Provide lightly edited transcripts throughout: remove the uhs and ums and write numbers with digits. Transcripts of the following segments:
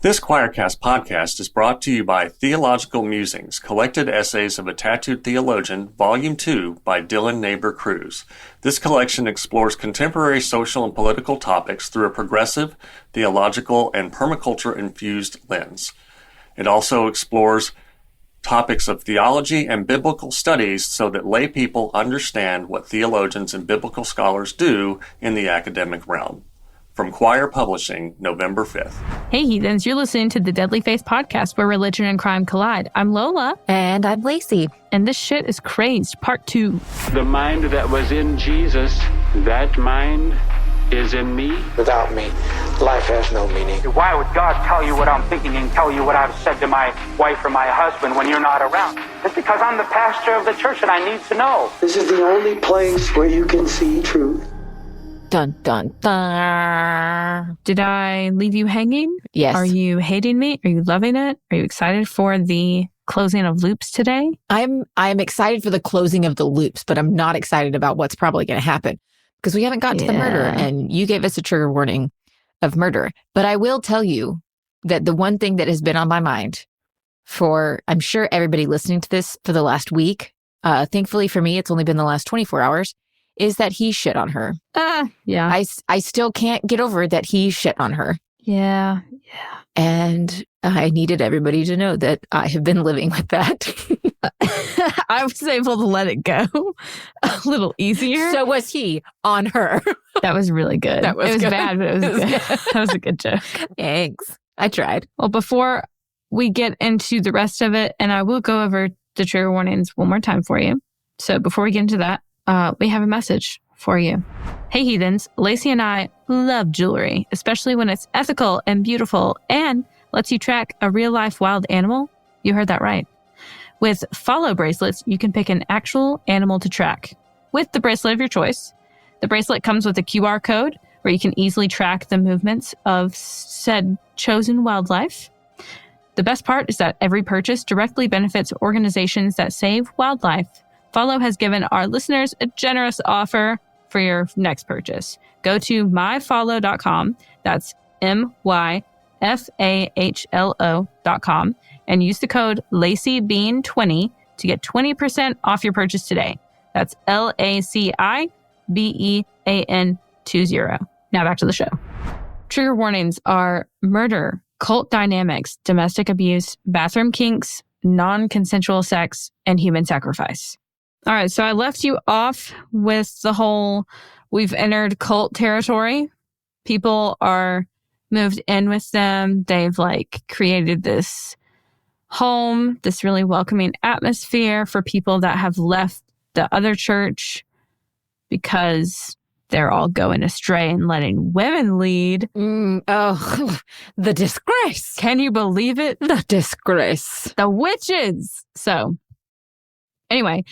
This Choircast podcast is brought to you by Theological Musings, Collected Essays of a Tattooed Theologian, Volume 2 by Dylan Neighbor Cruz. This collection explores contemporary social and political topics through a progressive, theological, and permaculture-infused lens. It also explores topics of theology and biblical studies so that lay people understand what theologians and biblical scholars do in the academic realm. From Choir Publishing, November 5th. Hey heathens, you're listening to the Deadly Faith Podcast where religion and crime collide. I'm Lola. And I'm Laci. And this shit is crazed, part 2. The mind that was in Jesus, that mind is in me. Without me, life has no meaning. Why would God tell you what I'm thinking and tell you what I've said to my wife or my husband when you're not around? It's because I'm the pastor of the church and I need to know. This is the only place where you can see truth. Dun, dun, dun. Did I leave you hanging? Yes. Are you hating me? Are you loving it? Are you excited for the closing of loops today? I'm excited for the closing of the loops, but I'm not excited about what's probably going to happen because we haven't got to the murder, and you gave us a trigger warning of murder. But I will tell you that the one thing that has been on my mind for, I'm sure everybody listening to this for the last week, thankfully for me, it's only been the last 24 hours, is that he shit on her. Yeah. I still can't get over that he shit on her. Yeah. And I needed everybody to know that I have been living with that. I was able to let it go a little easier. So was he on her. That was really good. That was it was good. bad, but it was good. That was a good joke. Thanks. I tried. Well, before we get into the rest of it, and I will go over the trigger warnings one more time for you. So before we get into that, we have a message for you. Hey heathens, Laci and I love jewelry, especially when it's ethical and beautiful and lets you track a real-life wild animal. You heard that right. With Fahlo bracelets, you can pick an actual animal to track with the bracelet of your choice. The bracelet comes with a QR code where you can easily track the movements of said chosen wildlife. The best part is that every purchase directly benefits organizations that save wildlife. Fahlo has given our listeners a generous offer for your next purchase. Go to myfahlo.com, that's myfahlo.com, and use the code LaciBean20 to get 20% off your purchase today. That's LaciBean20. Now back to the show. Trigger warnings are murder, cult dynamics, domestic abuse, bathroom kinks, non-consensual sex, and human sacrifice. All right, so I left you off with the whole, we've entered cult territory. People are moved in with them. They've created this home, this really welcoming atmosphere for people that have left the other church because they're all going astray and letting women lead. The disgrace. Can you believe it? The disgrace. The witches. So anyway,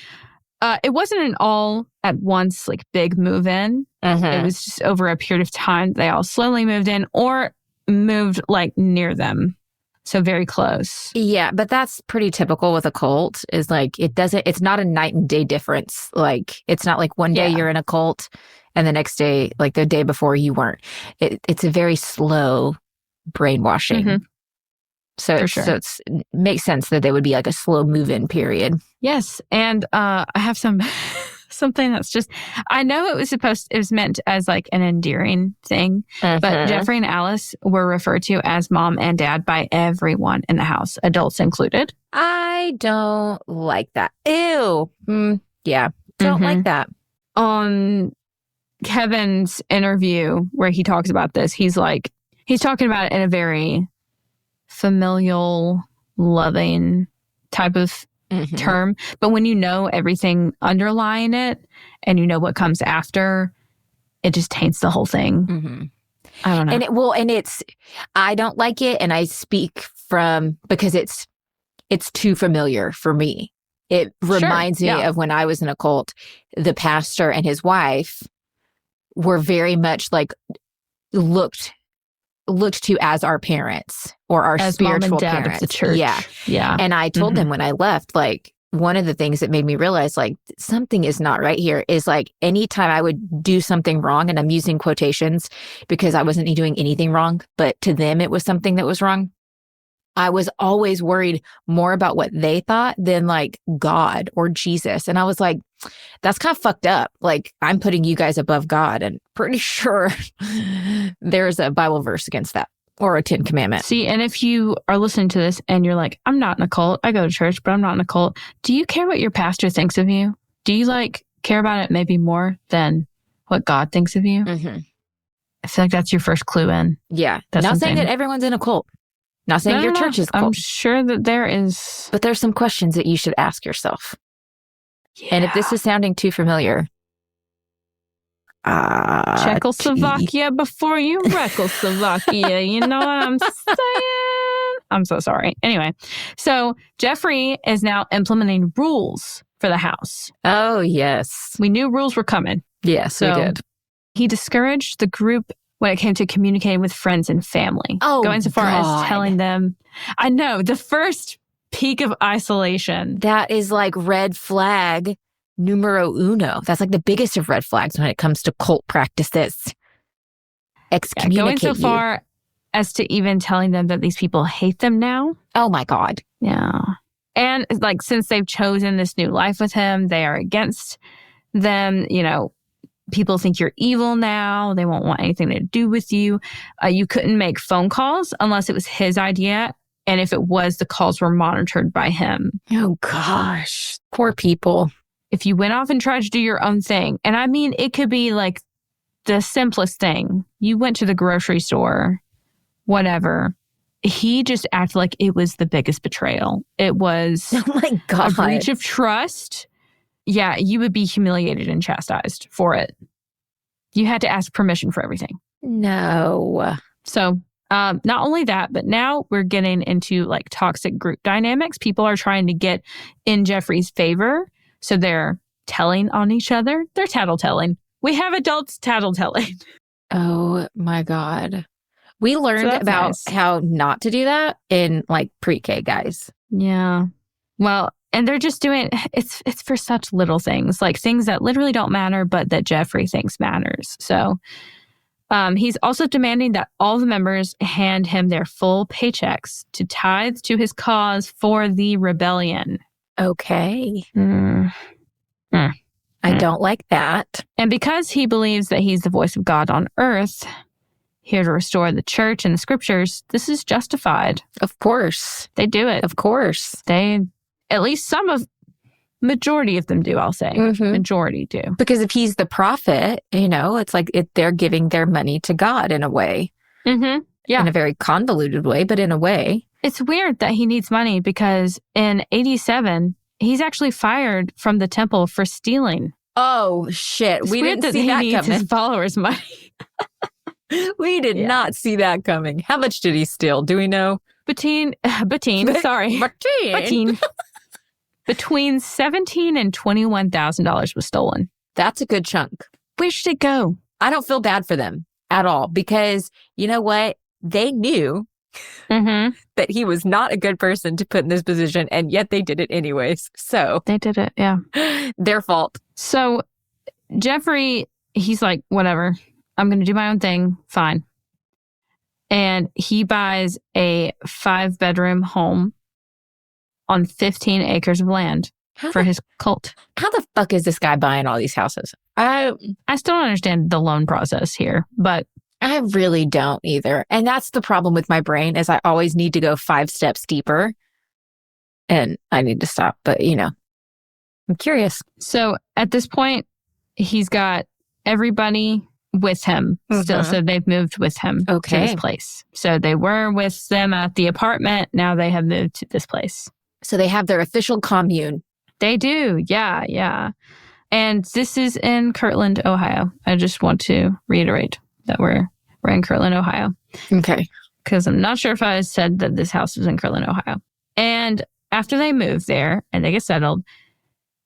it wasn't an all at once big move in. It was just over a period of time. They all slowly moved in or moved near them. So very close. Yeah, but that's pretty typical with a cult is it's not a night and day difference. It's not one day you're in a cult and the next day, the day before you weren't. It's a very slow brainwashing. Mm-hmm. So it makes sense that there would be a slow move-in period. Yes, and I have something that's just, I know it was meant as an endearing thing, but Jeffrey and Alice were referred to as mom and dad by everyone in the house, adults included. I don't like that. Ew. Yeah, don't like that. On Kevin's interview where he talks about this, he's talking about it in a very familial, loving type of term. But when you know everything underlying it and you know what comes after, it just taints the whole thing. I don't know. I don't like it. And I speak because it's too familiar for me. It reminds me of when I was in a cult, the pastor and his wife were very much looked to as our parents or our as spiritual mom and dad parents of the church. Yeah. And I told them when I left, one of the things that made me realize something is not right here is anytime I would do something wrong, and I'm using quotations because I wasn't doing anything wrong, but to them it was something that was wrong. I was always worried more about what they thought than like God or Jesus. And I was like, that's kind of fucked up. Like, I'm putting you guys above God, and pretty sure there's a Bible verse against that, or a 10 Commandment. See, and if you are listening to this and you're like, I'm not in a cult, I go to church, but I'm not in a cult. Do you care what your pastor thinks of you? Do you like care about it maybe more than what God thinks of you? Mm-hmm. I feel like that's your first clue in. Yeah. That's not something. saying that everyone's in a cult. Not saying your church is a cult. I'm sure that there is. But there's some questions that you should ask yourself. Yeah. And if this is sounding too familiar, Czechoslovakia before you Czechoslovakia. You know what I'm saying? I'm so sorry. Anyway, so Jeffrey is now implementing rules for the house. Oh, yes. We knew rules were coming. Yes, we did. He discouraged the group when it came to communicating with friends and family. Oh, going so far God. as telling them, I know, the first peak of isolation. That is like red flag numero uno. That's like the biggest of red flags when it comes to cult practices. Excommunicate going so you. far as to even telling them that these people hate them now. Oh my God. Yeah. And like, since they've chosen this new life with him, they are against them. You know, people think you're evil now. They won't want anything to do with you. You couldn't make phone calls unless it was his idea. And if it was, the calls were monitored by him. Oh gosh. Poor people. If you went off and tried to do your own thing, and I mean, it could be like the simplest thing. You went to the grocery store, whatever. He just acted like it was the biggest betrayal. It was Oh my God. a breach of trust. Yeah, you would be humiliated and chastised for it. You had to ask permission for everything. No. So not only that, but now we're getting into like toxic group dynamics. People are trying to get in Jeffrey's favor. So they're telling on each other. They're tattletelling. We have adults tattletelling. Oh my God. We learned that's about nice. how not to do that in like pre-K, guys. Yeah. Well, and they're just doing it's for such little things, like things that literally don't matter, but that Jeffrey thinks matters. So he's also demanding that all the members hand him their full paychecks to tithe to his cause for the rebellion. Okay. I I don't like that. And because he believes that he's the voice of God on earth, here to restore the church and the scriptures, this is justified. Of course. They do it. Of course. They, at least majority of them do, I'll say. Mhm. Majority do. Because if he's the prophet, you know, it's like they're giving their money to God in a way. Mm-hmm. Yeah. In a very convoluted way, but in a way. It's weird that he needs money because in 87, he's actually fired from the temple for stealing. Oh, shit. It's We weird didn't see he that needs coming. his followers' money. We did not see that coming. How much did he steal? Do we know? Between between $17,000 and $21,000 was stolen. That's a good chunk. Where should it go? I don't feel bad for them at all because you know what? They knew that he was not a good person to put in this position, and yet they did it anyways. So They did it, yeah. their fault. So Jeffrey, he's like, whatever, I'm going to do my own thing. Fine. And he buys a 5-bedroom home on 15 acres of land for his cult. How the fuck is this guy buying all these houses? I still don't understand the loan process here, but I really don't either. And that's the problem with my brain is I always need to go 5 steps deeper and I need to stop. But, you know, I'm curious. So at this point, he's got everybody with him still. So they've moved with him to this place. So they were with them at the apartment. Now they have moved to this place. So they have their official commune. They do. Yeah, yeah. And this is in Kirtland, Ohio. I just want to reiterate that we're in Kirtland, Ohio. Okay. Because I'm not sure if I said that this house was in Kirtland, Ohio. And after they move there and they get settled,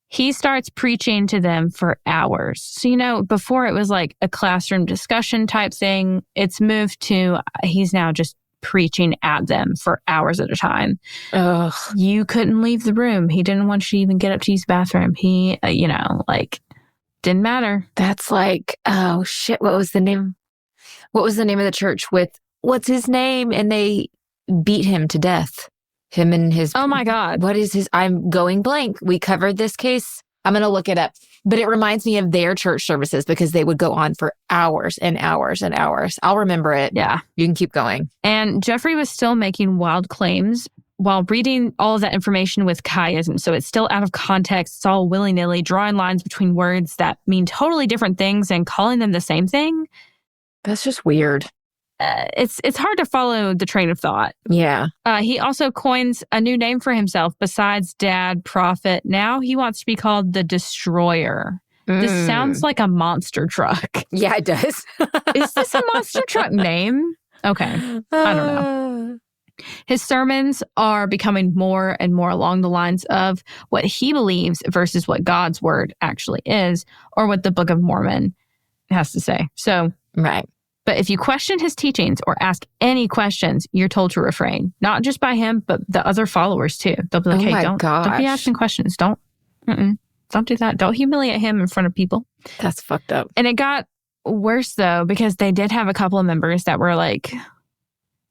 he starts preaching to them for hours. So, you know, before it was like a classroom discussion type thing. It's moved to he's now just preaching at them for hours at a time. Ugh. You couldn't leave the room. He didn't want you to even get up to use the bathroom. He, you know, like, didn't matter. That's like, oh shit, what was the name? What was the name of the church with, what's his name? And they beat him to death. Him and his... Oh my God. What is his... I'm going blank. We covered this case. I'm going to look it up. But it reminds me of their church services because they would go on for hours and hours and hours. I'll remember it. Yeah. You can keep going. And Jeffrey was still making wild claims while reading all of that information with chiasm. So it's still out of context. It's all willy-nilly, drawing lines between words that mean totally different things and calling them the same thing. That's just weird. It's hard to follow the train of thought. Yeah. He also coins a new name for himself besides Dad, Prophet. Now he wants to be called the Destroyer. This sounds like a monster truck. Yeah, it does. Is this a monster truck name? Okay. I don't know. His sermons are becoming more and more along the lines of what he believes versus what God's word actually is, or what the Book of Mormon has to say. So, right. But if you question his teachings or ask any questions, you're told to refrain. Not just by him, but the other followers too. They'll be like, hey, don't be asking questions. Don't do that. Don't humiliate him in front of people. That's fucked up. And it got worse though, because they did have a couple of members that were like,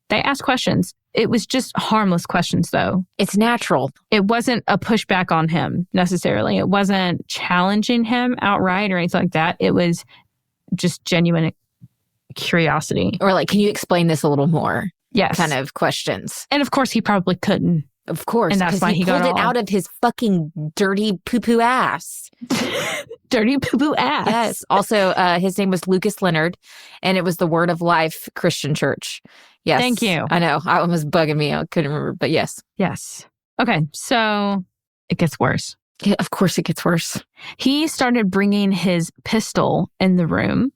they asked questions. It was just harmless questions though. It's natural. It wasn't a pushback on him necessarily. It wasn't challenging him outright or anything like that. It was just genuine curiosity. Or like, can you explain this a little more? Yes. Kind of questions. And of course, he probably couldn't. Of course. And that's why he pulled got it out of his fucking dirty poo-poo ass. Dirty poo-poo ass. Yes. Also, his name was Lucas Leonard, and it was the Word of Life Christian Church. Yes. Thank you. I know. It was bugging me. I couldn't remember, but yes. Yes. Okay. So it gets worse. Yeah, of course it gets worse. He started bringing his pistol in the room.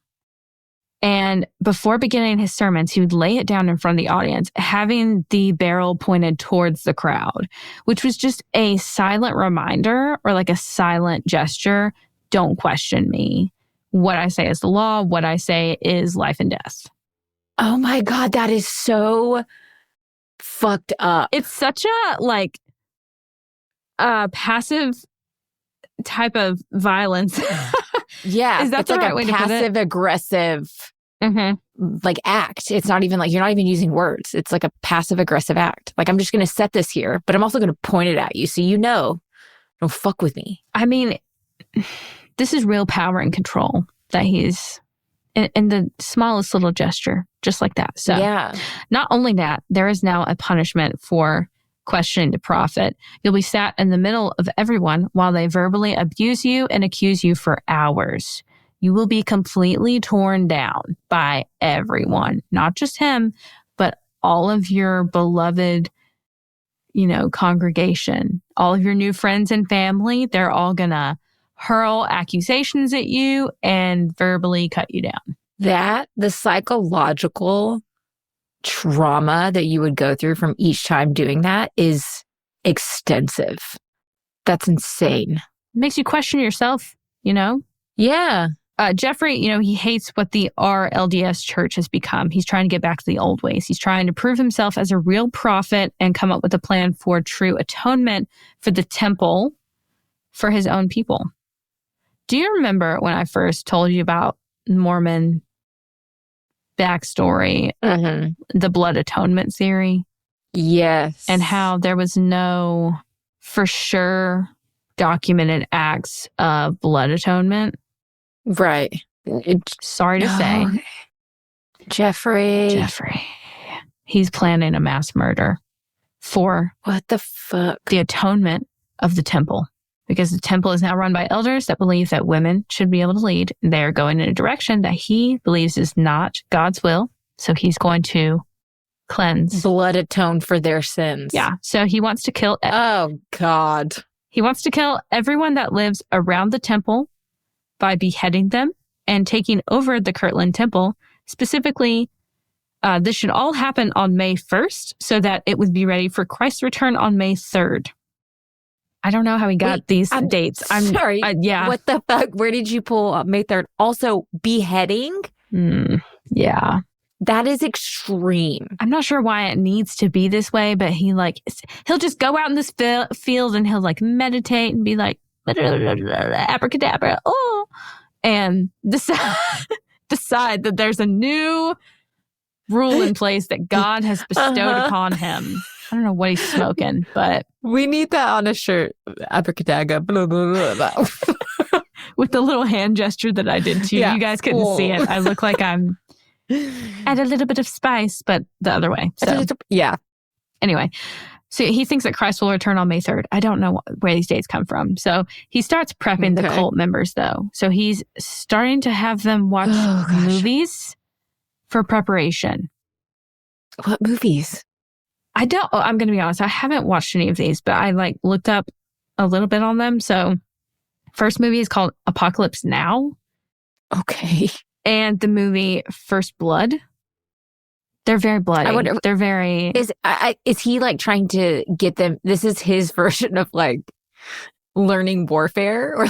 And before beginning his sermons, he would lay it down in front of the audience, having the barrel pointed towards the crowd, which was just a silent reminder or like a silent gesture. Don't question me. What I say is the law. What I say is life and death. Oh my God, that is so fucked up. It's such a passive type of violence. Yeah. Is that it's the like right a way to put it? passive aggressive like act. It's not even like, you're not even using words. It's like a passive aggressive act. Like, I'm just going to set this here, but I'm also going to point it at you so you know, don't fuck with me. I mean, this is real power and control that he's in the smallest little gesture, just like that. So yeah. Not only that, there is now a punishment for questioning the prophet. You'll be sat in the middle of everyone while they verbally abuse you and accuse you for hours. You will be completely torn down by everyone, not just him, but all of your beloved, congregation, all of your new friends and family. They're all gonna hurl accusations at you and verbally cut you down. The psychological trauma that you would go through from each time doing that is extensive. That's insane. It makes you question yourself, Yeah. Jeffrey, he hates what the RLDS church has become. He's trying to get back to the old ways. He's trying to prove himself as a real prophet and come up with a plan for true atonement for the temple for his own people. Do you remember when I first told you about Mormon backstory, the blood atonement theory? Yes. And how there was no for sure documented acts of blood atonement? Right. Sorry to say. Jeffrey. He's planning a mass murder for what the fuck? The atonement of the temple. Because the temple is now run by elders that believe that women should be able to lead. They're going in a direction that he believes is not God's will. So he's going to cleanse. Blood atone for their sins. Yeah. So he wants to kill. Oh, God. He wants to kill everyone that lives around the temple by beheading them and taking over the Kirtland Temple. Specifically, this should all happen on May 1st so that it would be ready for Christ's return on May 3rd. I don't know how he got these dates. I'm sorry. Yeah. What the fuck? Where did you pull up May 3rd? Also, beheading? Yeah. That is extreme. I'm not sure why it needs to be this way, but he'll just go out in this field and he'll meditate and be like, abracadabra, and decide that there's a new rule in place that God has bestowed upon him. I don't know what he's smoking, but we need that on a shirt. Abracadabra, blah, blah, blah, blah. With the little hand gesture that I did to you. Yeah. You guys couldn't see it. I look like I'm add a little bit of spice, but the other way. So yeah. Anyway, so he thinks that Christ will return on May 3rd. I don't know where these dates come from. So he starts prepping the cult members, though. So he's starting to have them watch movies for preparation. What movies? I'm going to be honest. I haven't watched any of these, but I looked up a little bit on them. So first movie is called Apocalypse Now. Okay. And the movie First Blood. They're very bloody. I wonder, they're very... Is he trying to get them... This is his version of learning warfare or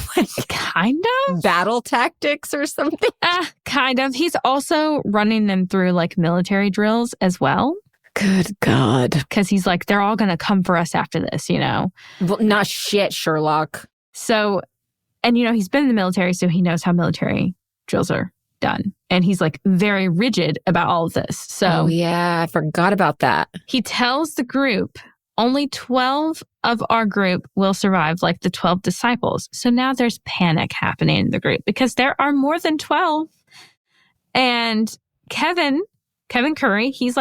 kind of battle tactics or something? Kind of. He's also running them through military drills as well. Good God. Because he's they're all going to come for us after this, Well, not shit, Sherlock. So, and he's been in the military, so he knows how military drills are done. And he's very rigid about all of this. So, oh yeah, I forgot about that. He tells the group, only 12 of our group will survive, the 12 disciples. So now there's panic happening in the group because there are more than 12. And Kevin Curry, he's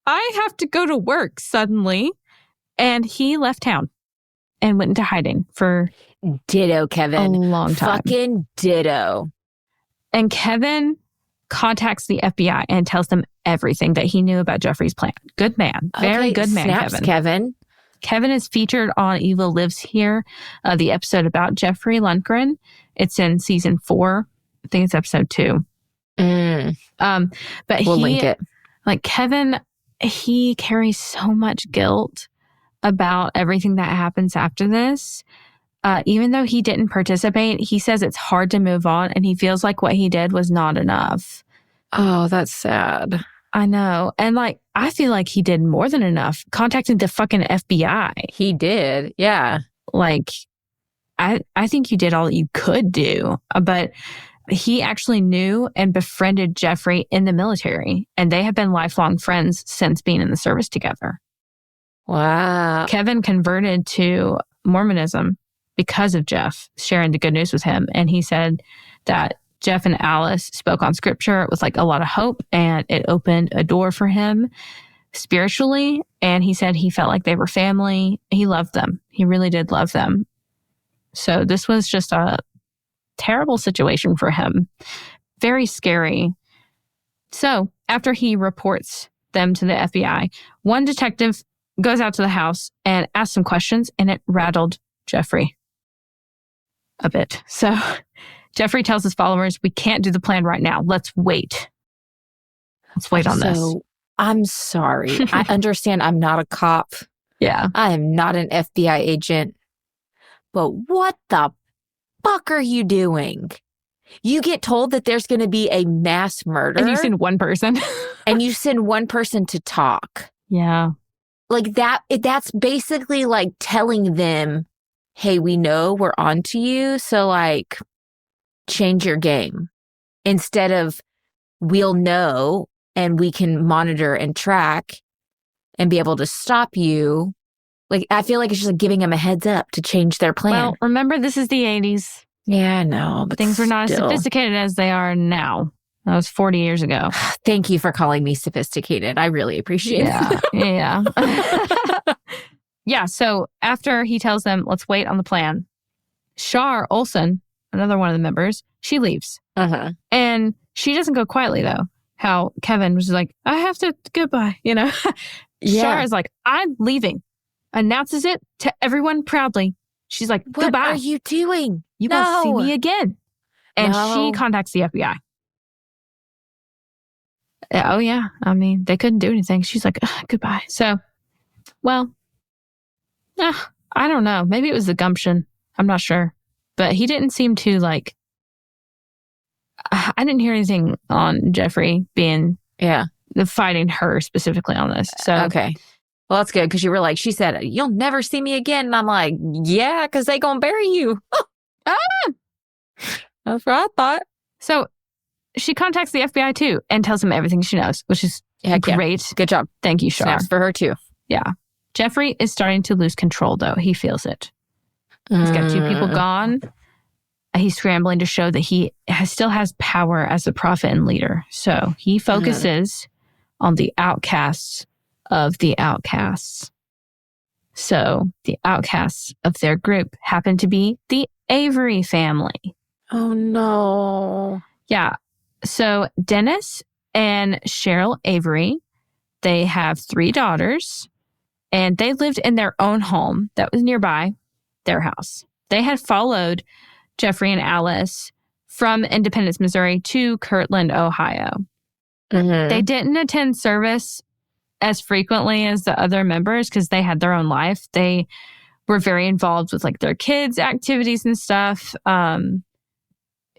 I have to go to work suddenly. And he left town and went into hiding for ditto, Kevin. A long time. Fucking ditto. And Kevin contacts the FBI and tells them everything that he knew about Jeffrey's plan. Good man. Very good man, snaps, Kevin. Kevin is featured on Evil Lives Here, the episode about Jeffrey Lundgren. It's in season 4. I think it's episode 2. But we'll link it. Kevin, he carries so much guilt about everything that happens after this. Even though he didn't participate, he says it's hard to move on and he feels like what he did was not enough. Oh, that's sad. I know. And I feel like he did more than enough. Contacting the fucking FBI. He did. Yeah. I think you did all you could do. But he actually knew and befriended Jeffrey in the military. And they have been lifelong friends since being in the service together. Wow. Kevin converted to Mormonism because of Jeff sharing the good news with him. And he said that Jeff and Alice spoke on scripture with a lot of hope and it opened a door for him spiritually. And he said he felt like they were family. He loved them. He really did love them. So this was just a terrible situation for him. Very scary. So after he reports them to the FBI, one detective goes out to the house and asks some questions and it rattled Jeffrey a bit. So Jeffrey tells his followers, we can't do the plan right now. Let's wait. Let's wait on this. I'm sorry. I understand I'm not a cop. Yeah. I am not an FBI agent. But what the fuck are you doing? You get told that there's going to be a mass murder. And you send one person. And you send one person to talk. Yeah. That's basically telling them, hey, we know we're onto you. So change your game. Instead of we'll know and we can monitor and track and be able to stop you. I feel like it's just giving them a heads up to change their plan. Well, remember, this is the 80s. Yeah, I know. But things were not as sophisticated as they are now. That was 40 years ago. Thank you for calling me sophisticated. I really appreciate it. Yeah. Yeah, so after he tells them, let's wait on the plan, Shar Olson, another one of the members, she leaves. And she doesn't go quietly, though. How Kevin was I have to, goodbye, Yeah. Shar is I'm leaving. Announces it to everyone proudly. She's goodbye. What are you doing? You won't see me again. And she contacts the FBI. Oh, yeah. I mean, they couldn't do anything. She's goodbye. So, well, I don't know. Maybe it was the gumption. I'm not sure. But he didn't seem to I didn't hear anything on Jeffrey being fighting her specifically on this. So okay. Well, that's good because you were she said, you'll never see me again. And I'm yeah, because they gonna bury you. That's what I thought. So she contacts the FBI too and tells them everything she knows, which is great. Yeah. Good job. Thank you, Shar. Snaps for her too. Yeah. Jeffrey is starting to lose control, though. He feels it. He's got 2 people gone. He's scrambling to show that he still has power as a prophet and leader. So he focuses on the outcasts of the outcasts. So the outcasts of their group happen to be the Avery family. Oh, no. Yeah. So Dennis and Cheryl Avery, they have 3 daughters, and they lived in their own home that was nearby their house. They had followed Jeffrey and Alice from Independence, Missouri to Kirtland, Ohio. They didn't attend service as frequently as the other members because they had their own life. They were very involved with like their kids' activities and stuff.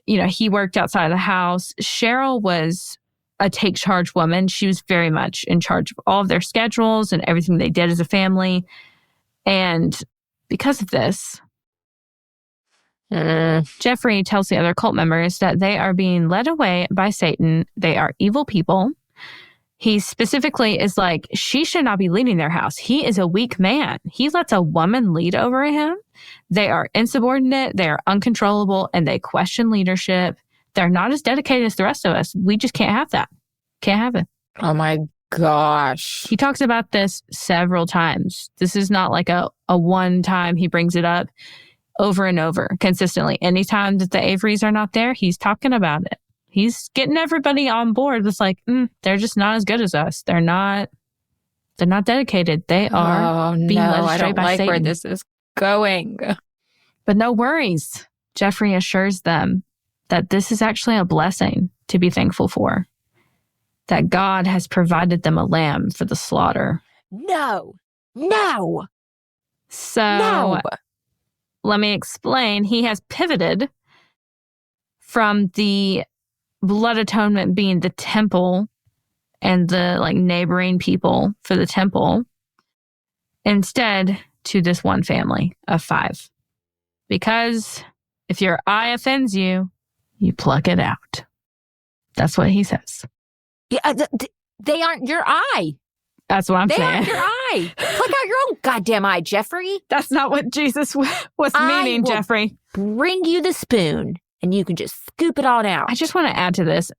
He worked outside of the house. Cheryl was a take charge woman. She was very much in charge of all of their schedules and everything they did as a family. And because of this, Jeffrey tells the other cult members that they are being led away by Satan. They are evil people. He specifically is like, she should not be leading their house. He is a weak man. He lets a woman lead over him. They are insubordinate. They are uncontrollable, and they question leadership. They're not as dedicated as the rest of us. We just can't have that. Can't have it. Oh my gosh. He talks about this several times. This is not like a one time he brings it up. Over and over, consistently. Anytime that the Averys are not there, he's talking about it. He's getting everybody on board with like, they're just not as good as us. They're not dedicated. They are being led astray by Satan. I don't like where this is going. But no worries. Jeffrey assures them that this is actually a blessing to be thankful for. That God has provided them a lamb for the slaughter. No. So, let me explain. He has pivoted from the blood atonement being the temple and the like neighboring people for the temple, instead to this one family of 5. Because if your eye offends you, you pluck it out. That's what he says. Yeah, they aren't your eye. That's what I'm saying. They aren't your eye. Pluck out your own goddamn eye, Jeffrey. That's not what Jesus was meaning, Jeffrey. Bring you the spoon, and you can just scoop it on out. I just want to add to this.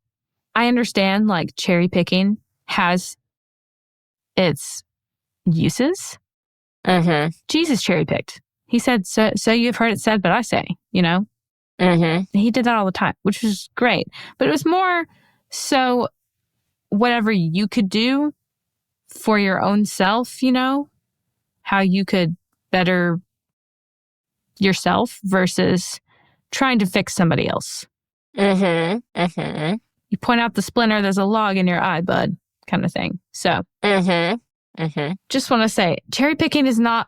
I understand, like, cherry picking has its uses. Jesus cherry picked. He said, so you've heard it said, but I say, He did that all the time, which was great. But it was more so whatever you could do for your own self, how you could better yourself versus trying to fix somebody else. You point out the splinter, there's a log in your eye, bud, kind of thing. So, just want to say, cherry picking is not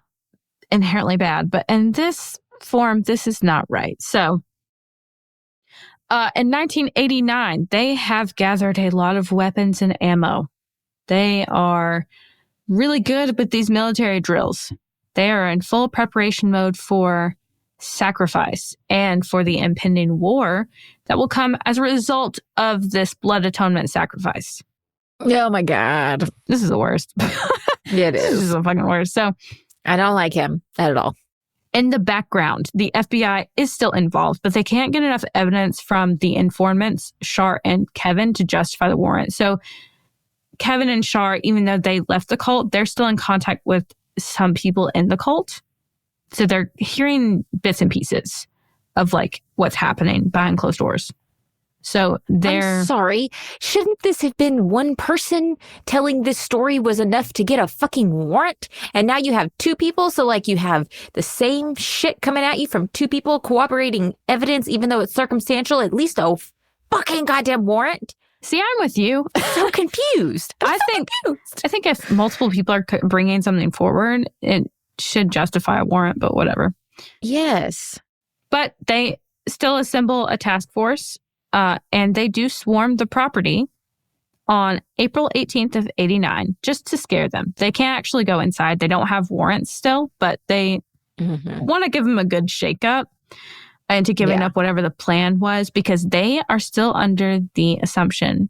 inherently bad, but in this form, this is not right. So, in 1989, they have gathered a lot of weapons and ammo. They are really good with these military drills. They are in full preparation mode for sacrifice and for the impending war that will come as a result of this blood atonement sacrifice. Oh my God. This is the worst. It is. This is the fucking worst. So I don't like him at all. In the background, the FBI is still involved, but they can't get enough evidence from the informants, Shar and Kevin, to justify the warrant. So Kevin and Shar, even though they left the cult, they're still in contact with some people in the cult. So they're hearing bits and pieces of like what's happening behind closed doors. So they're... I'm sorry. Shouldn't this have been one person telling this story was enough to get a fucking warrant? And now you have 2 people, so like you have the same shit coming at you from 2 people corroborating evidence, even though it's circumstantial, at least a fucking goddamn warrant? See, I'm with you. So confused. I think if multiple people are bringing something forward, it should justify a warrant, but whatever. Yes. But they still assemble a task force, and they do swarm the property on April 18th of 89, just to scare them. They can't actually go inside. They don't have warrants still, but they want to give them a good shakeup. into giving up whatever the plan was, because they are still under the assumption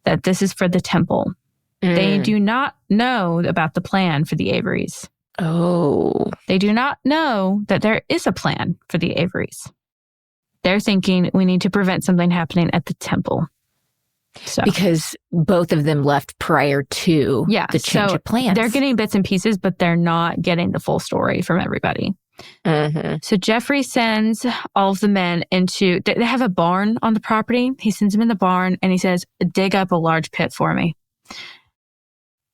that this is for the temple. They do not know about the plan for the Averys. Oh. They do not know that there is a plan for the Averys. They're thinking we need to prevent something happening at the temple. So, because both of them left prior to the change of plans. They're getting bits and pieces, but they're not getting the full story from everybody. So Jeffrey sends all of the men into, they have a barn on the property. He sends them in the barn and he says, dig up a large pit for me.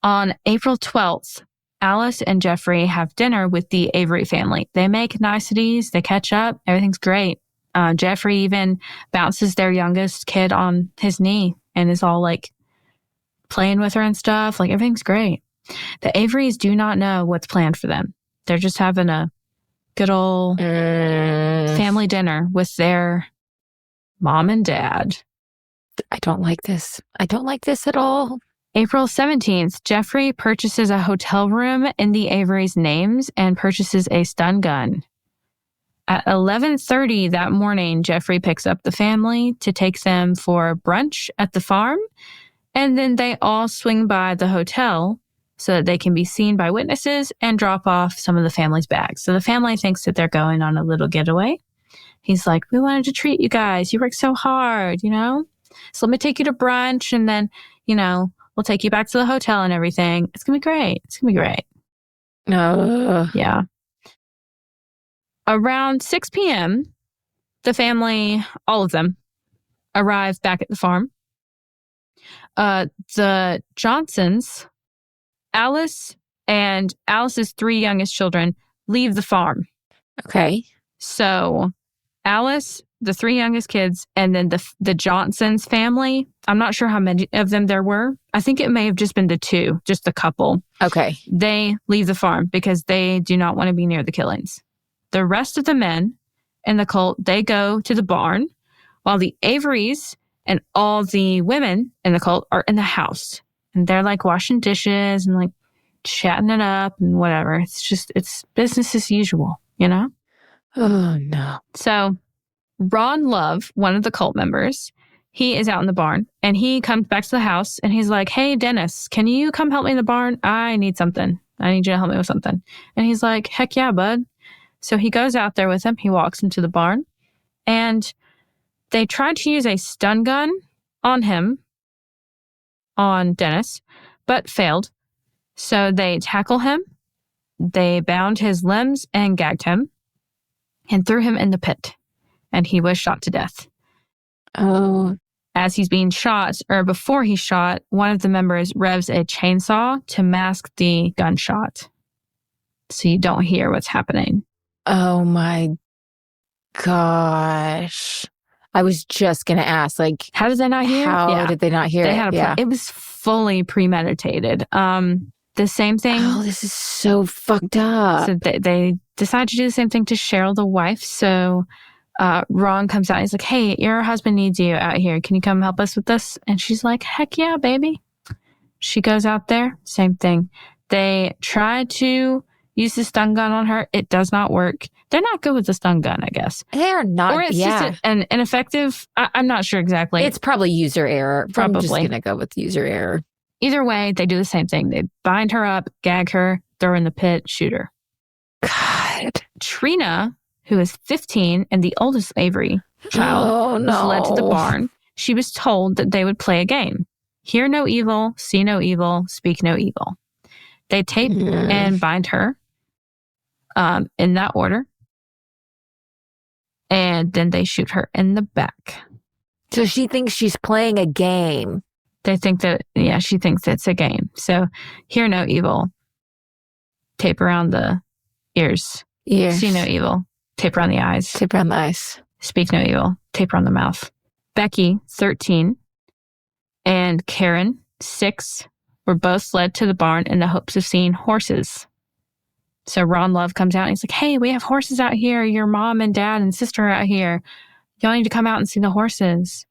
On April 12th, Alice and Jeffrey have dinner with the Avery family. They make niceties, they catch up, everything's great. Jeffrey even bounces their youngest kid on his knee and is all like playing with her and stuff. Like, everything's great. The Averys do not know what's planned for them. They're just having a good old family dinner with their mom and dad. I don't like this. I don't like this at all. April 17th, Jeffrey purchases a hotel room in the Averys' names and purchases a stun gun. At 11:30 that morning, Jeffrey picks up the family to take them for brunch at the farm, and then they all swing by the hotel so that they can be seen by witnesses and drop off some of the family's bags. So the family thinks that they're going on a little getaway. He's like, we wanted to treat you guys. You worked so hard, you know? So let me take you to brunch, and then, you know, we'll take you back to the hotel and everything. It's going to be great. It's going to be great. Yeah. Around 6 p.m., the family, all of them, arrive back at the farm. The Johnsons, Alice and Alice's 3 youngest children, leave the farm. Okay. So Alice, the 3 youngest kids, and then the Johnsons family, I'm not sure how many of them there were. I think it may have just been the 2, just the couple. Okay. They leave the farm because they do not want to be near the killings. The rest of the men in the cult, they go to the barn, while the Averys and all the women in the cult are in the house. And they're like washing dishes and like chatting it up and whatever. It's business as usual, you know? Oh, no. So Ron Love, one of the cult members, he is out in the barn and he comes back to the house and he's like, hey, Dennis, can you come help me in the barn? I need something. I need you to help me with something. And he's like, heck yeah, bud. So he goes out there with him. He walks into the barn and they tried to use a stun gun on him, on Dennis, but failed. So they tackle him. They bound his limbs and gagged him and threw him in the pit. And he was shot to death. Oh. As he's being shot, or before he's shot, one of the members revs a chainsaw to mask the gunshot. So you don't hear what's happening. Oh my gosh. I was just going to ask, like, how did they not hear? How did they not hear they it? Had a it was fully premeditated. The same thing. Oh, this is so fucked up. So they decided to do the same thing to Cheryl, the wife. So Ron comes out. He's like, hey, your husband needs you out here. Can you come help us with this? And she's like, heck yeah, baby. She goes out there. Same thing. They try to use the stun gun on her. It does not work. They're not good with the stun gun, I guess. They're not. Or it's just an ineffective. I'm not sure exactly. It's probably user error. Probably. I'm just going to go with user error. Either way, they do the same thing. They bind her up, gag her, throw her in the pit, shoot her. God. Trina, who is 15 and the oldest Avery child, was led to the barn. She was told that they would play a game. Hear no evil, see no evil, speak no evil. They tape and bind her in that order. And then they shoot her in the back. So she thinks she's playing a game. They think that, she thinks it's a game. So, hear no evil. Tape around the ears. See no evil. Tape around the eyes. Tape around the eyes. Speak no evil. Tape around the mouth. Becky, 13, and Karen, 6, were both led to the barn in the hopes of seeing horses. So Ron Love comes out and he's like, hey, we have horses out here. Your mom and dad and sister are out here. Y'all need to come out and see the horses.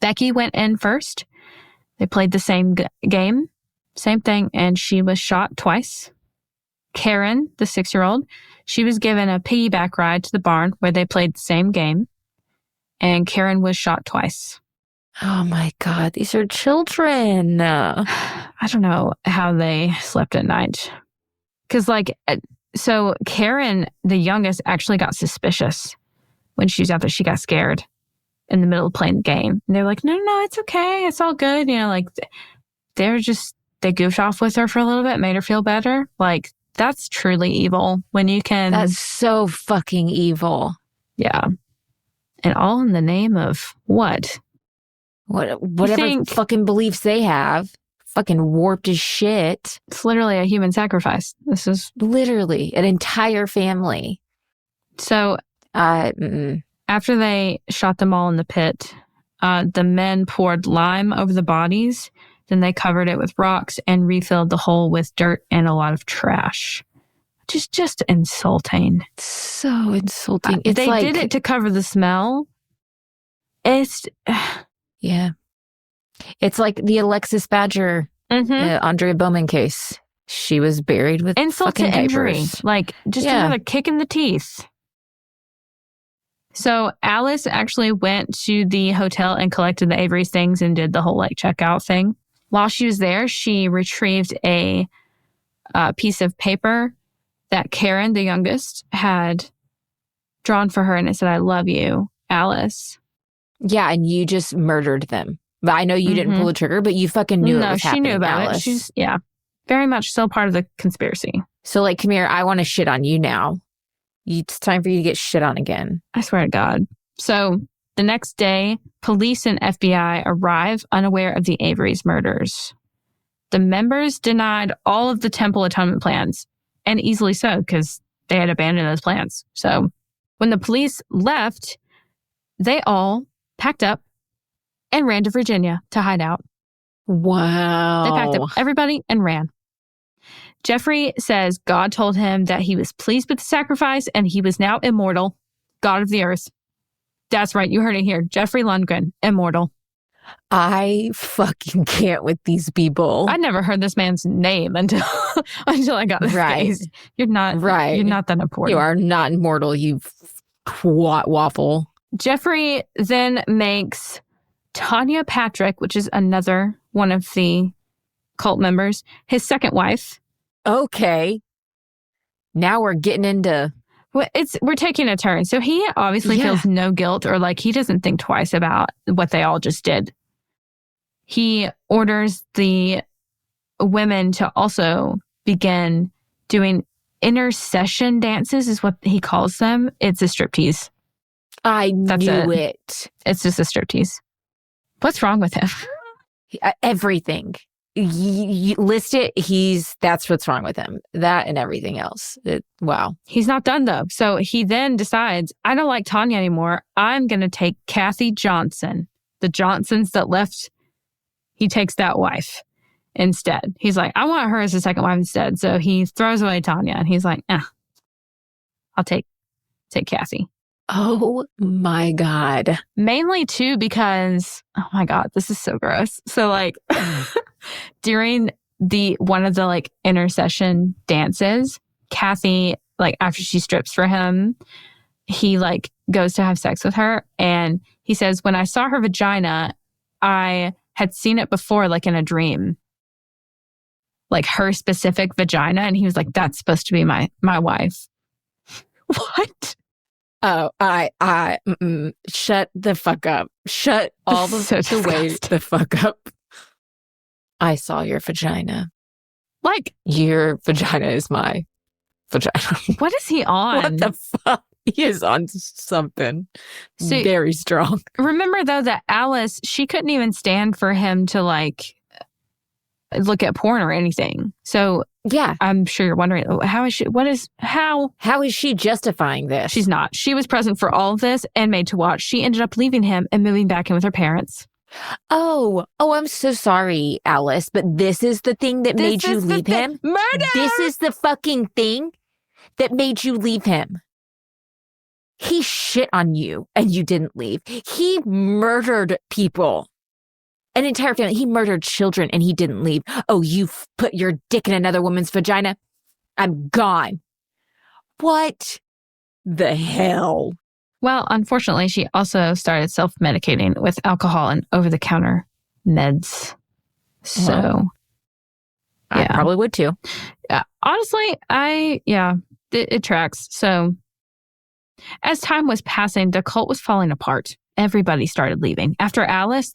Becky went in first. They played the same game, same thing, and she was shot twice, Karen, the 6-year-old, she was given a piggyback ride to the barn where they played the same game. And Karen was shot twice. Oh my God, these are children. I don't know how they slept at night. Because, so Karen, the youngest, actually got suspicious when she was out there. She got scared in the middle of playing the game. And they're like, no, it's okay. It's all good. They goofed off with her for a little bit, made her feel better. That's truly evil when you can. That's so fucking evil. Yeah. And all in the name of what? Whatever fucking beliefs they have. Fucking warped as shit. It's literally a human sacrifice. This is literally an entire family. So after they shot them all in the pit, the men poured lime over the bodies. Then they covered it with rocks and refilled the hole with dirt and a lot of trash. Just insulting. So insulting. They did it to cover the smell. Yeah. It's like the Alexis Badger, Andrea Bowman case. She was buried with insult fucking to injury. diapers. Another kick in the teeth. So Alice actually went to the hotel and collected the Avery's things and did the whole checkout thing. While she was there, she retrieved a piece of paper that Karen, the youngest, had drawn for her, and it said, "I love you, Alice." Yeah, and you just murdered them. But I know you didn't pull the trigger, but you fucking knew it was happening. No, she knew about Alice. it. She's, very much still part of the conspiracy. So, come here, I want to shit on you now. It's time for you to get shit on again. I swear to God. So, the next day, police and FBI arrive unaware of the Avery's murders. The members denied all of the temple atonement plans, and easily so, because they had abandoned those plans. So, when the police left, they all packed up and ran to Virginia to hide out. Wow. They packed up everybody and ran. Jeffrey says God told him that he was pleased with the sacrifice and he was now immortal, God of the earth. That's right. You heard it here. Jeffrey Lundgren, immortal. I fucking can't with these people. I never heard this man's name until I got this case. You're not You're not that important. You are not immortal, you waffle. Jeffrey then makes Tanya Patrick, which is another one of the cult members, his second wife. Okay. Now we're getting into... Well, we're taking a turn. So he obviously feels no guilt, or he doesn't think twice about what they all just did. He orders the women to also begin doing intercession dances, is what he calls them. It's a striptease. I knew it. It's just a striptease. What's wrong with him? Everything. You list it, that's what's wrong with him. That and everything else. Wow. He's not done though. So he then decides, I don't like Tanya anymore. I'm going to take Kathy Johnson. The Johnsons that left, he takes that wife instead. He's like, I want her as a second wife instead. So he throws away Tanya and he's like, I'll take Kathy. Oh my God. Mainly too because, oh my God, this is so gross. So during one of the intercession dances, Kathy, after she strips for him, he goes to have sex with her. And he says, when I saw her vagina, I had seen it before, in a dream, her specific vagina. And he was like, that's supposed to be my wife. What? Oh, shut the fuck up. Shut all the way the fuck up. I saw your vagina. Your vagina is my vagina. What is he on? What the fuck? He is on something very strong. Remember, though, that Alice, she couldn't even stand for him to, look at porn or anything. So, yeah. I'm sure you're wondering, how is she justifying this? She's not. She was present for all of this and made to watch. She ended up leaving him and moving back in with her parents. Oh, I'm so sorry, Alice, but this is the thing that made you leave him? Murder! This is the fucking thing that made you leave him. He shit on you and you didn't leave. He murdered people. An entire family. He murdered children and he didn't leave. Oh, you put your dick in another woman's vagina? I'm gone. What the hell? Well, unfortunately, she also started self-medicating with alcohol and over-the-counter meds. So, I probably would too. Honestly, it tracks. So, as time was passing, the cult was falling apart. Everybody started leaving. After Alice,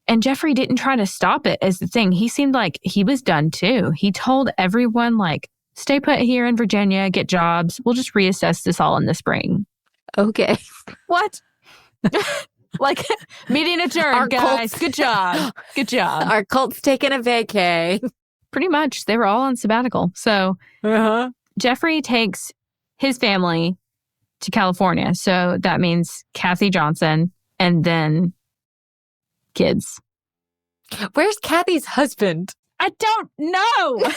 and Jeffrey didn't try to stop it as the thing. He seemed like he was done too. He told everyone, like, stay put here in Virginia, get jobs. We'll just reassess this all in the spring. Okay. What? Like, meeting adjourned, guys. Good job. Good job. Our cult's taking a vacay. Pretty much. They were all on sabbatical. So Jeffrey takes his family to California. So that means Kathy Johnson and then kids. Where's Kathy's husband? I don't know.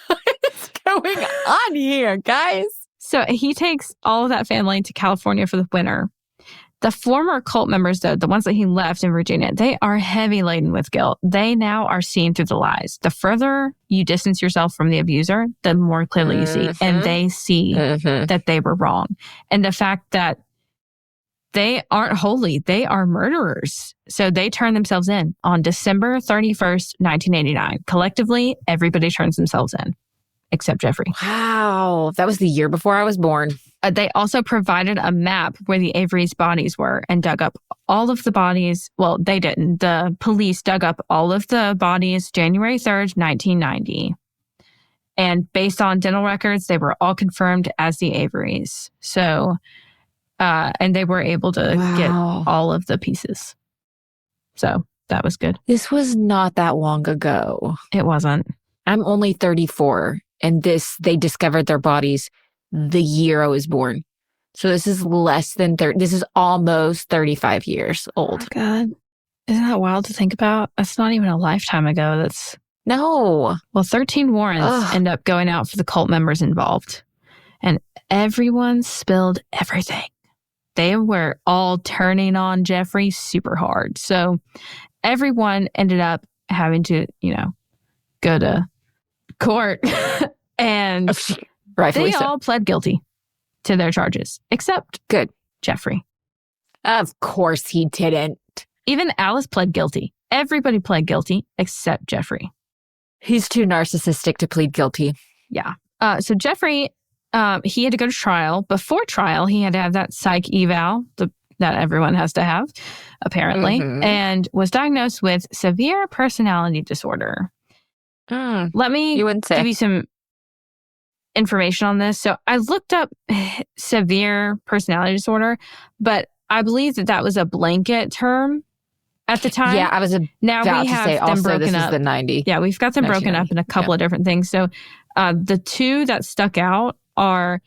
What's going on here, guys? So he takes all of that family to California for the winter. The former cult members, though, the ones that he left in Virginia, they are heavy laden with guilt. They now are seeing through the lies. The further you distance yourself from the abuser, the more clearly you see. And they see that they were wrong. And the fact that they aren't holy, they are murderers. So they turn themselves in on December 31st, 1989. Collectively, everybody turns themselves in, except Jeffrey. Wow. That was the year before I was born. They also provided a map where the Avery's bodies were and dug up all of the bodies. Well, they didn't. The police dug up all of the bodies January 3rd, 1990. And based on dental records, they were all confirmed as the Avery's. So, and they were able to get all of the pieces. So that was good. This was not that long ago. It wasn't. I'm only 34, and they discovered their bodies the year I was born. So this is less than 30. This is almost 35 years old. Oh, God. Isn't that wild to think about? That's not even a lifetime ago. No. Well, 13 warrants end up going out for the cult members involved. And everyone spilled everything. They were all turning on Jeffrey super hard. So everyone ended up having to, go to court. And they all pled guilty to their charges, except Jeffrey. Of course he didn't. Even Alice pled guilty. Everybody pled guilty except Jeffrey. He's too narcissistic to plead guilty. Yeah. So Jeffrey, he had to go to trial. Before trial, he had to have that psych eval that everyone has to have, apparently, and was diagnosed with severe personality disorder. Let me give you some information on this. So I looked up severe personality disorder, but I believe that was a blanket term at the time. Yeah, I was about to say also this is the 90. Yeah, we've got them broken up in a couple of different things. So the two that stuck out are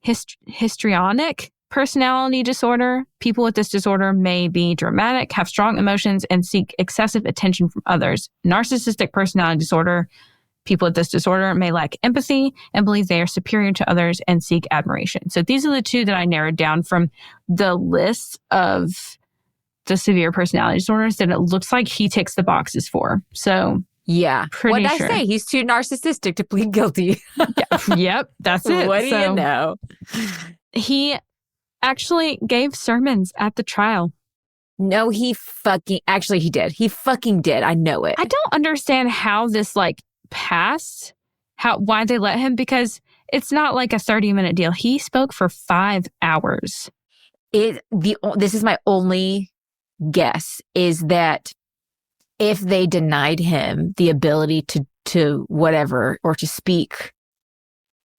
histrionic personality disorder. People with this disorder may be dramatic, have strong emotions, and seek excessive attention from others. Narcissistic personality disorder. People with this disorder may lack empathy and believe they are superior to others and seek admiration. So these are the two that I narrowed down from the list of the severe personality disorders that it looks like he ticks the boxes for. So yeah, pretty what did sure. I say? He's too narcissistic to plead guilty. Yep, that's it. What do you know? He actually gave sermons at the trial. No, he did. He fucking did. I know it. I don't understand how this passed, why they let him, because it's not like a 30-minute deal. He spoke for 5 hours. This is my only guess, is that if they denied him the ability to whatever, or to speak,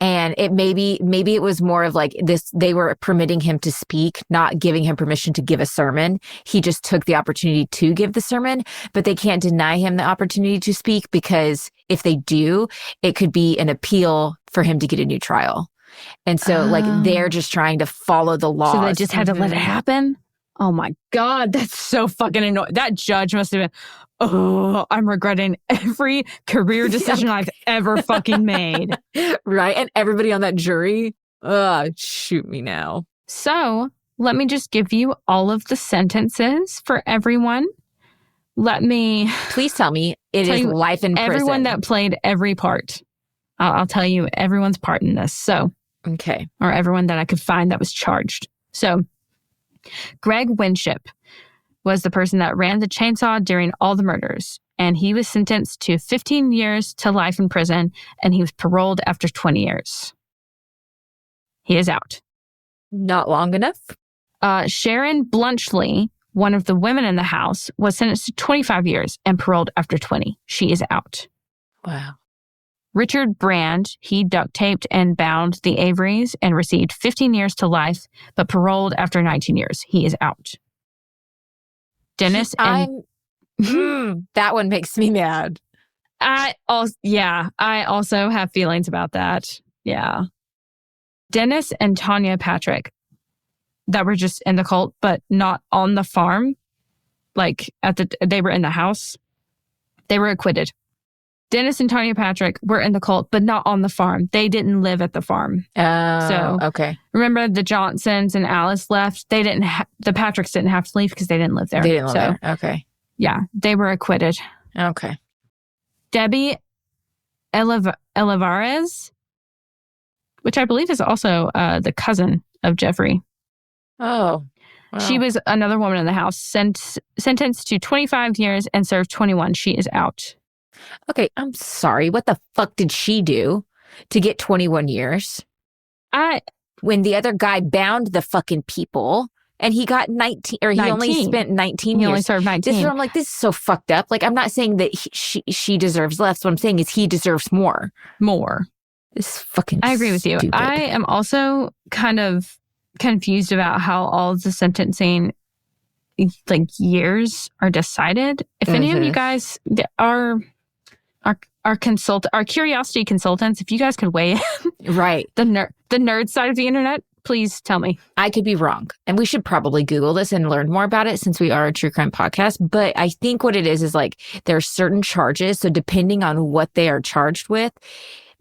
and maybe it was more of like this, they were permitting him to speak, not giving him permission to give a sermon. He just took the opportunity to give the sermon, but they can't deny him the opportunity to speak, because if they do, it could be an appeal for him to get a new trial. And so they're just trying to follow the law. So they just had to let it happen? Oh my God, that's so fucking annoying. That judge must have been, I'm regretting every career decision I've ever fucking made. Right? And everybody on that jury, shoot me now. So let me just give you all of the sentences for everyone. Please tell me it is life in prison. Everyone that played every part. I'll tell you everyone's part in this. So, okay. Or everyone that I could find that was charged. So, Greg Winship was the person that ran the chainsaw during all the murders. And he was sentenced to 15 years to life in prison. And he was paroled after 20 years. He is out. Not long enough. Sharon Bluntschli, one of the women in the house, was sentenced to 25 years and paroled after 20. She is out. Wow. Richard Brand, he duct taped and bound the Averys and received 15 years to life, but paroled after 19 years. He is out. Dennis and... that one makes me mad. I also have feelings about that. Yeah. Dennis and Tanya Patrick, that were just in the cult, but not on the farm. Like they were in the house. They were acquitted. Dennis and Tanya Patrick were in the cult, but not on the farm. They didn't live at the farm. Oh, okay. Remember the Johnsons and Alice left? They didn't. The Patricks didn't have to leave because they didn't live there. They didn't live there. Okay. Yeah, they were acquitted. Okay. Debbie Elivares, which I believe is also the cousin of Jeffrey. Oh. Wow. She was another woman in the house, sentenced to 25 years and served 21. She is out. Okay, I'm sorry. What the fuck did she do to get 21 years? When the other guy bound the fucking people and he got 19, or he only spent 19 years. He only served 19. This is where I'm like, this is so fucked up. Like, I'm not saying that she deserves less. What I'm saying is he deserves more. More. This is fucking I agree with you. stupid. I am also kind of confused about how all of the sentencing years are decided. If any of you guys are curiosity consultants, if you guys could weigh in, right, the nerd side of the internet, please tell me. I could be wrong, and we should probably Google this and learn more about it since we are a true crime podcast. But I think what it is like there are certain charges, so depending on what they are charged with,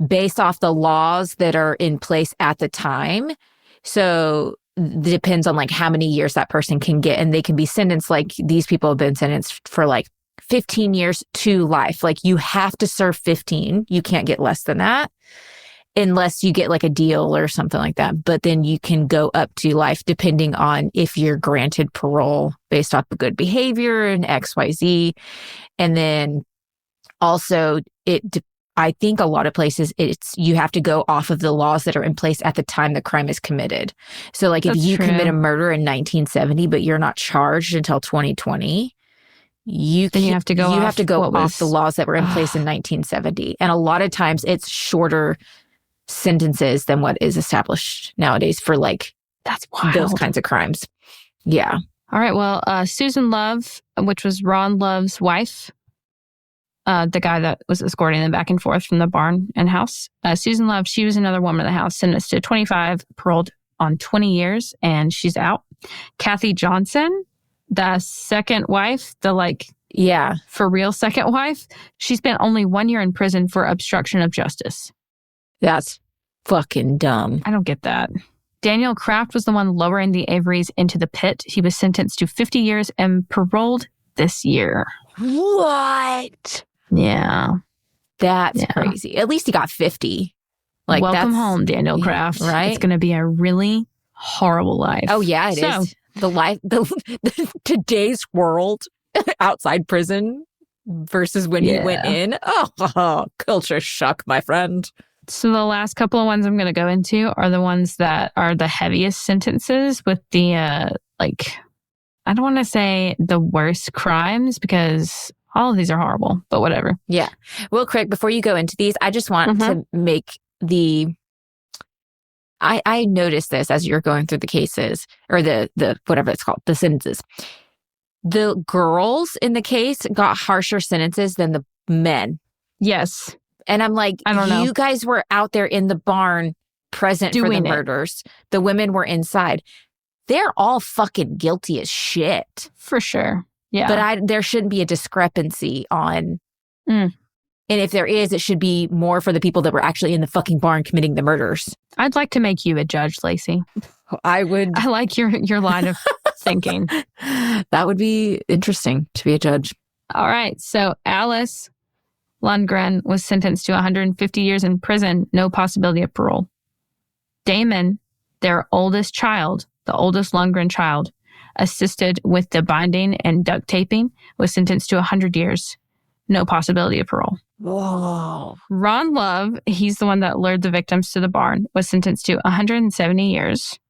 based off the laws that are in place at the time. So it depends on like how many years that person can get, and they can be sentenced. Like these people have been sentenced for like 15 years to life. Like you have to serve 15. You can't get less than that unless you get like a deal or something like that. But then you can go up to life depending on if you're granted parole based off of good behavior and XYZ. And then also I think a lot of places you have to go off of the laws that are in place at the time the crime is committed. So like if you commit a murder in 1970, but you're not charged until 2020, you have to go off the laws that were in place in 1970. And a lot of times it's shorter sentences than what is established nowadays for like that's wild. Those kinds of crimes. Yeah. All right. Well, Susan Love, which was Ron Love's wife, the guy that was escorting them back and forth from the barn and house. Susan Love, she was another woman in the house, sentenced to 25, paroled on 20 years, and she's out. Kathy Johnson, the second wife, for real second wife, she spent only 1 year in prison for obstruction of justice. That's fucking dumb. I don't get that. Daniel Kraft was the one lowering the Averys into the pit. He was sentenced to 50 years and paroled this year. What? Yeah. That's crazy. At least he got 50. Like, welcome home, Daniel Kraft. Right? It's going to be a really horrible life. Oh, yeah, it is. The life, today's world outside prison versus when he went in. Oh, culture shock, my friend. So the last couple of ones I'm going to go into are the ones that are the heaviest sentences with the, I don't want to say the worst crimes because all of these are horrible, but whatever. Yeah. Real quick, before you go into these, I just want to make I noticed this as you're going through the cases or the whatever it's called, the sentences. The girls in the case got harsher sentences than the men. Yes. And I'm like, I don't know. You guys were out there in the barn present for the murders. The women were inside. They're all fucking guilty as shit. For sure. Yeah. But there shouldn't be a discrepancy on... And if there is, it should be more for the people that were actually in the fucking barn committing the murders. I'd like to make you a judge, Laci. I would. I like your line of thinking. That would be interesting to be a judge. All right. So Alice Lundgren was sentenced to 150 years in prison, no possibility of parole. Damon, their oldest child, the oldest Lundgren child, assisted with the binding and duct taping, was sentenced to 100 years, no possibility of parole. Whoa. Ron Love, he's the one that lured the victims to the barn, was sentenced to 170 years.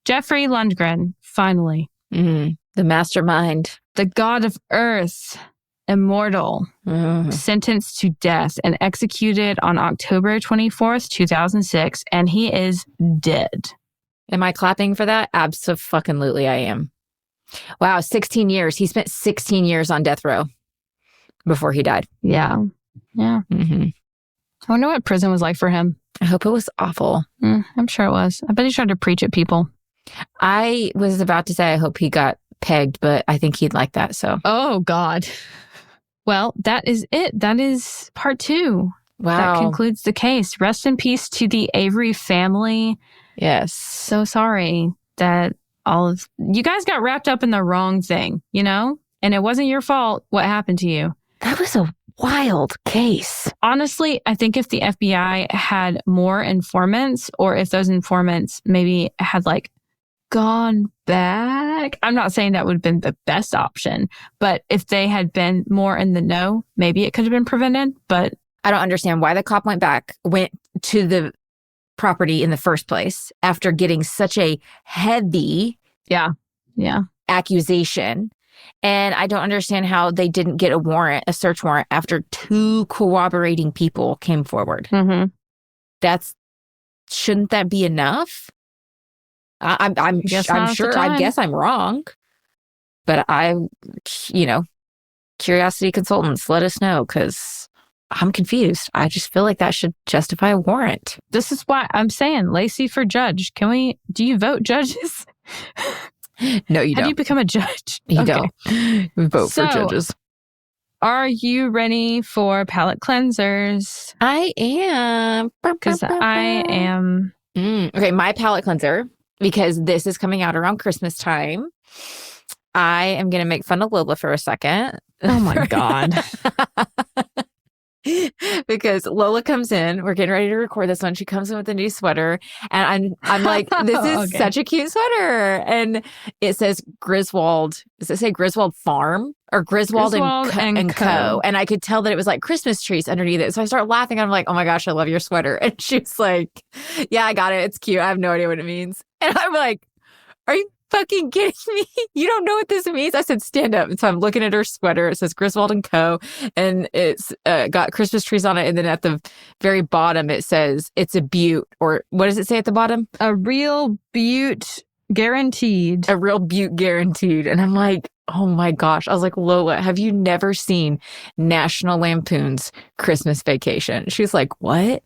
Jeffrey Lundgren, finally. The mastermind. The god of earth, immortal, sentenced to death and executed on October 24th, 2006, and he is dead. Am I clapping for that? Abso-fucking-lutely I am. Wow, 16 years. He spent 16 years on death row before he died. Yeah. I wonder what prison was like for him. I hope it was awful. I'm sure it was. I bet he tried to preach at people. I was about to say I hope he got pegged, but I think he'd like that, so. Oh, God. Well, that is it. That is part 2. Wow. That concludes the case. Rest in peace to the Avery family. Yes. So sorry that all of you guys got wrapped up in the wrong thing, you know? And it wasn't your fault what happened to you. That was a wild case. Honestly, I think if the FBI had more informants, or if those informants maybe had like gone back, I'm not saying that would have been the best option, but if they had been more in the know, maybe it could have been prevented. But I don't understand why the cop went to the property in the first place after getting such a heavy accusation. And I don't understand how they didn't get a search warrant after 2 corroborating people came forward. Shouldn't that be enough? I'm sure. I guess I'm wrong, but curiosity consultants, let us know, because I'm confused. I just feel like that should justify a warrant. This is why I'm saying Laci for judge. Do you vote judges? No, you don't. How do you become a judge? You don't. We vote for judges. Are you ready for palate cleansers? I am. Because I am. Okay, my palate cleanser, because this is coming out around Christmas time, I am going to make fun of Lola for a second. Oh my God. Because Lola comes in, we're getting ready to record this one. She comes in with a new sweater, and I'm like, this is such a cute sweater. And it says Griswold. Does it say Griswold Farm or Griswold and Co? And I could tell that it was like Christmas trees underneath it. So I start laughing. I'm like, oh my gosh, I love your sweater. And she's like, yeah, I got it. It's cute. I have no idea what it means. And I'm like, are you fucking kidding me? You don't know what this means? I said, stand up. And so I'm looking at her sweater. It says Griswold and Co. And it's got Christmas trees on it. And then at the very bottom, it says it's a beaut. Or what does it say at the bottom? A real beaut guaranteed. A real beaut guaranteed. And I'm like, oh my gosh. I was like, Lola, have you never seen National Lampoon's Christmas Vacation? She was like, what?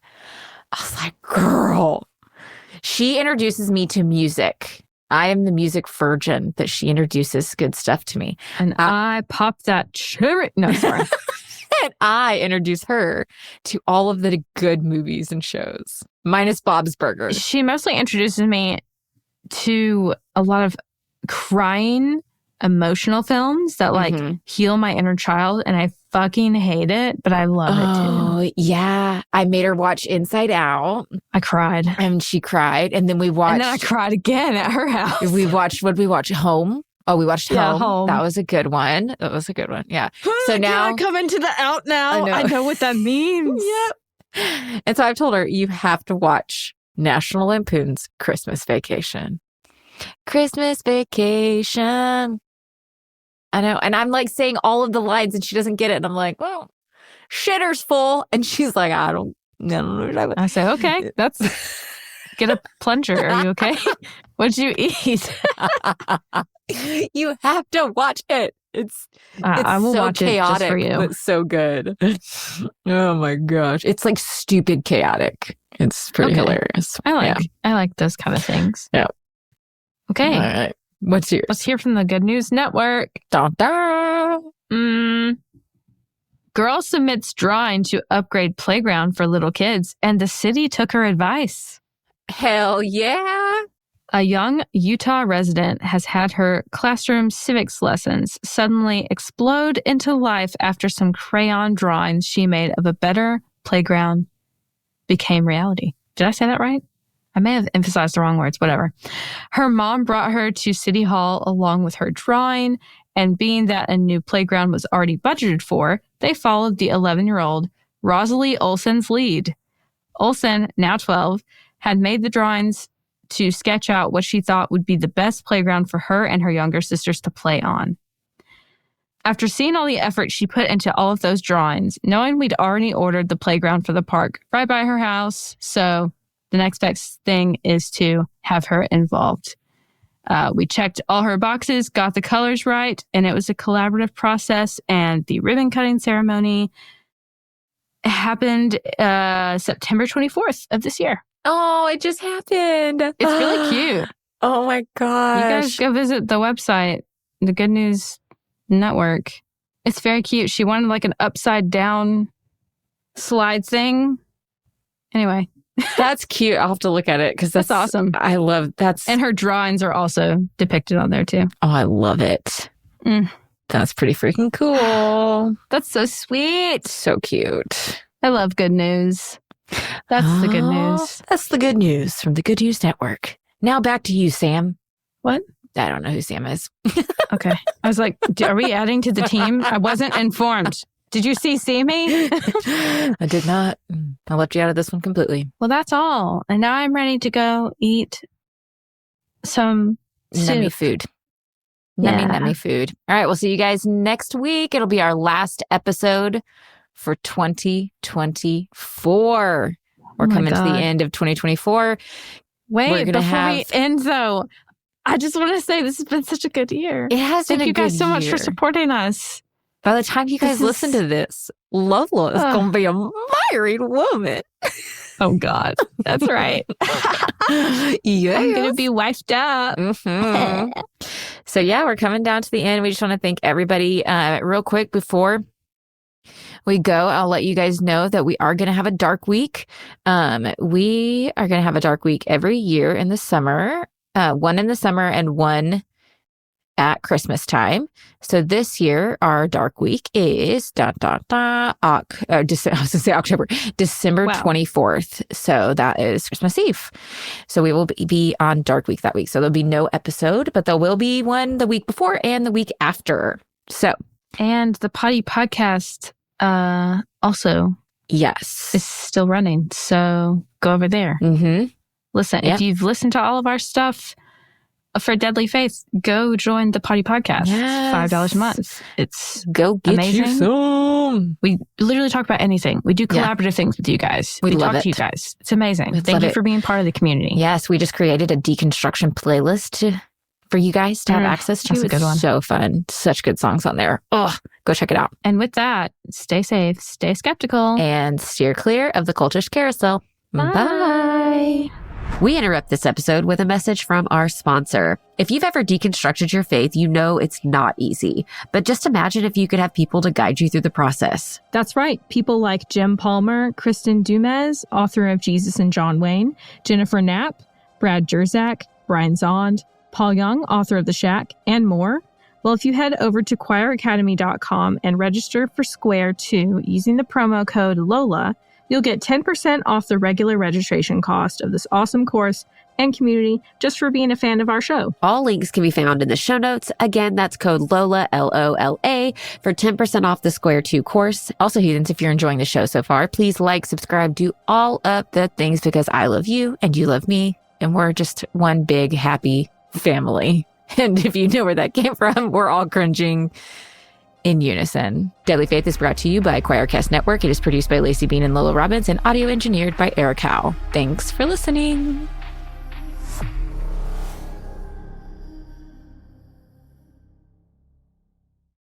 I was like, girl. She introduces me to music. I am the music virgin that she introduces good stuff to me. And I pop that cherry. No, sorry. And I introduce her to all of the good movies and shows, minus Bob's Burgers. She mostly introduces me to a lot of crying, emotional films that like heal my inner child. And I fucking hate it, but I love it too. Oh, yeah. I made her watch Inside Out. I cried. And she cried. And then we watched. And then I cried again at her house. What did we watch? Home? Oh, we watched Home. Home. That was a good one. Yeah. So now. Can I come into the out now? I know what that means. Yep. And so I've told her, you have to watch National Lampoon's Christmas Vacation. Christmas Vacation. I know. And I'm like saying all of the lines and she doesn't get it. And I'm like, well, shitter's full. And she's like, I don't know. I say, okay, that's get a plunger. Are you okay? What'd you eat? You have to watch it. It's I will so watch chaotic, it just for you. But so good. Oh my gosh. It's like stupid chaotic. It's pretty hilarious. I like those kind of things. Yeah. Okay. All right. What's yours? Let's hear from the Good News Network. Dun, dun. Girl submits drawing to upgrade playground for little kids, and the city took her advice. Hell yeah. A young Utah resident has had her classroom civics lessons suddenly explode into life after some crayon drawings she made of a better playground became reality. Did I say that right? I may have emphasized the wrong words, whatever. Her mom brought her to City Hall along with her drawing, and being that a new playground was already budgeted for, they followed the 11-year-old Rosalie Olsen's lead. Olsen, now 12, had made the drawings to sketch out what she thought would be the best playground for her and her younger sisters to play on. After seeing all the effort she put into all of those drawings, knowing we'd already ordered the playground for the park right by her house, so the next best thing is to have her involved. We checked all her boxes, got the colors right, and it was a collaborative process, and the ribbon cutting ceremony happened September 24th of this year. Oh, it just happened. It's really cute. Oh my gosh. You guys go visit the website, the Good News Network. It's very cute. She wanted like an upside down slide thing. Anyway. That's cute. I'll have to look at it because that's awesome. I love that's. And her drawings are also depicted on there too. Oh, I love it. That's pretty freaking cool. That's so sweet. So cute. I love good news. That's the good news. That's the good news from the Good News Network. Now back to you, Sam. What? I don't know who Sam is. Okay. I was like, are we adding to the team? I wasn't informed. Did you see me? I did not. I left you out of this one completely. Well, that's all. And now I'm ready to go eat some Nummy soup. food. Yeah. Nummy food. All right. We'll see you guys next week. It'll be our last episode for 2024. We're coming to the end of 2024. Wait, before we end though, I just want to say this has been such a good year. It has been a good year. Thank you guys so much for supporting us. By the time you guys listen to this, Lola is going to be a married woman. Oh, God. That's right. Yeah. I'm going to be wifed up. Mm-hmm. So, yeah, we're coming down to the end. We just want to thank everybody real quick before we go. I'll let you guys know that we are going to have a dark week. We are going to have a dark week every year in the summer, one in the summer and one at Christmas time. So this year, our dark week is December 24th. So that is Christmas Eve. So we will be on dark week that week. So there'll be no episode, but there will be one the week before and the week after. So. And the Potty Podcast also yes is still running. So go over there. Mm-hmm. Listen, if you've listened to all of our stuff for Deadly Faith, go join the Potty Podcast. Yes. $5 a month. It's go get amazing. You some. We literally talk about anything. We do collaborative things with you guys. We love talk it. to you guys. It's amazing. Thank you for being part of the community. Yes, we just created a deconstruction playlist for you guys to have access to. That's a good one. So fun. Such good songs on there. Oh, go check it out. And with that, stay safe, stay skeptical, and steer clear of the cultish carousel. Bye. Bye. We interrupt this episode with a message from our sponsor. If you've ever deconstructed your faith, you know it's not easy. But just imagine if you could have people to guide you through the process. That's right. People like Jim Palmer, Kristen Dumez, author of Jesus and John Wayne, Jennifer Knapp, Brad Jerzak, Brian Zond, Paul Young, author of The Shack, and more. Well, if you head over to choiracademy.com and register for Square 2 using the promo code LOLA, you'll get 10% off the regular registration cost of this awesome course and community just for being a fan of our show. All links can be found in the show notes. Again, that's code LOLA, LOLA, for 10% off the Square 2 course. Also, heathens, if you're enjoying the show so far, please like, subscribe, do all of the things because I love you and you love me. And we're just one big, happy family. And if you know where that came from, we're all cringing in unison. Deadly Faith is brought to you by Choircast Network. It is produced by Laci Bean and Lola Robbins and audio engineered by Eric Howell. Thanks for listening.